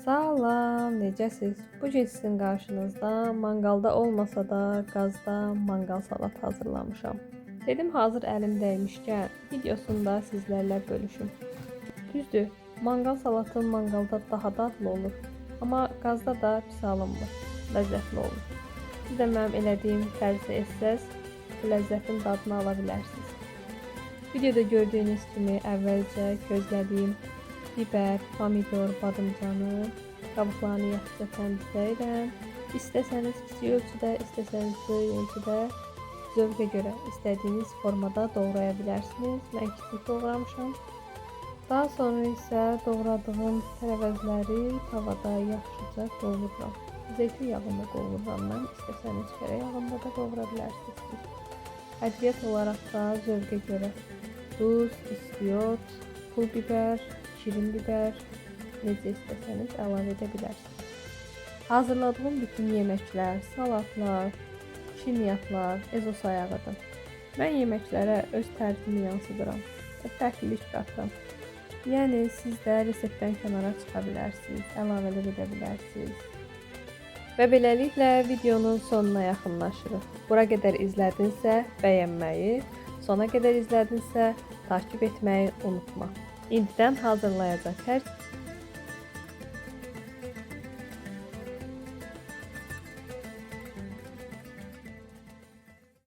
Salam, necəsiz? Bu gün sizin qarşınızda manqalda olmasa da qazda manqal salat hazırlamışam. Dedim hazır əlim dəymişkən videosunda sizlərlə bölüşüm. Düzdür, manqal salatı manqalda daha dadlı olur, amma qazda da pis alınmır, ləzzətli olur. Siz də mənim elədiyim tərzi etsəz, bu ləzzətin dadını ala bilərsiniz. Videoda gördüyünüz kimi əvvəlcə közlədiyim biber, pomidor, badımcanı, qabıqlarını yaxşıca təmizləyirəm. İstəsəniz kiçik ölçüdə, istəsəniz böyük ölçüdə, zövqə görə istədiyiniz formada doğraya bilərsiniz. Mən kiçik doğramışam. Daha sonra isə doğradığım tərəvəzləri tavada yaxşıca qovururam. Zeytin yağında qovururam mən. İstəsəniz çörək yağında da qovura bilərsiniz. Ədviyyat olaraq da zövqə görə duz, istiot, pul biber, şirin biber, necə istəsəniz əlavə edə bilərsiniz. Hazırladığım bütün yeməklər, salatlar, şirniyyatlar, ezo sayağıdır. Mən yeməklərə öz tərzimi yansıdıram və fərqlilik qatıram. Yəni siz də reseptdən kənara çıxa bilərsiniz, əlavələr edə bilərsiniz. Və beləliklə videonun sonuna yaxınlaşırıq. Bura qədər izlədinsə bəyənməyi, sona qədər izlədinsə takip etməyi unutma. İndidən hazırlayacaq hər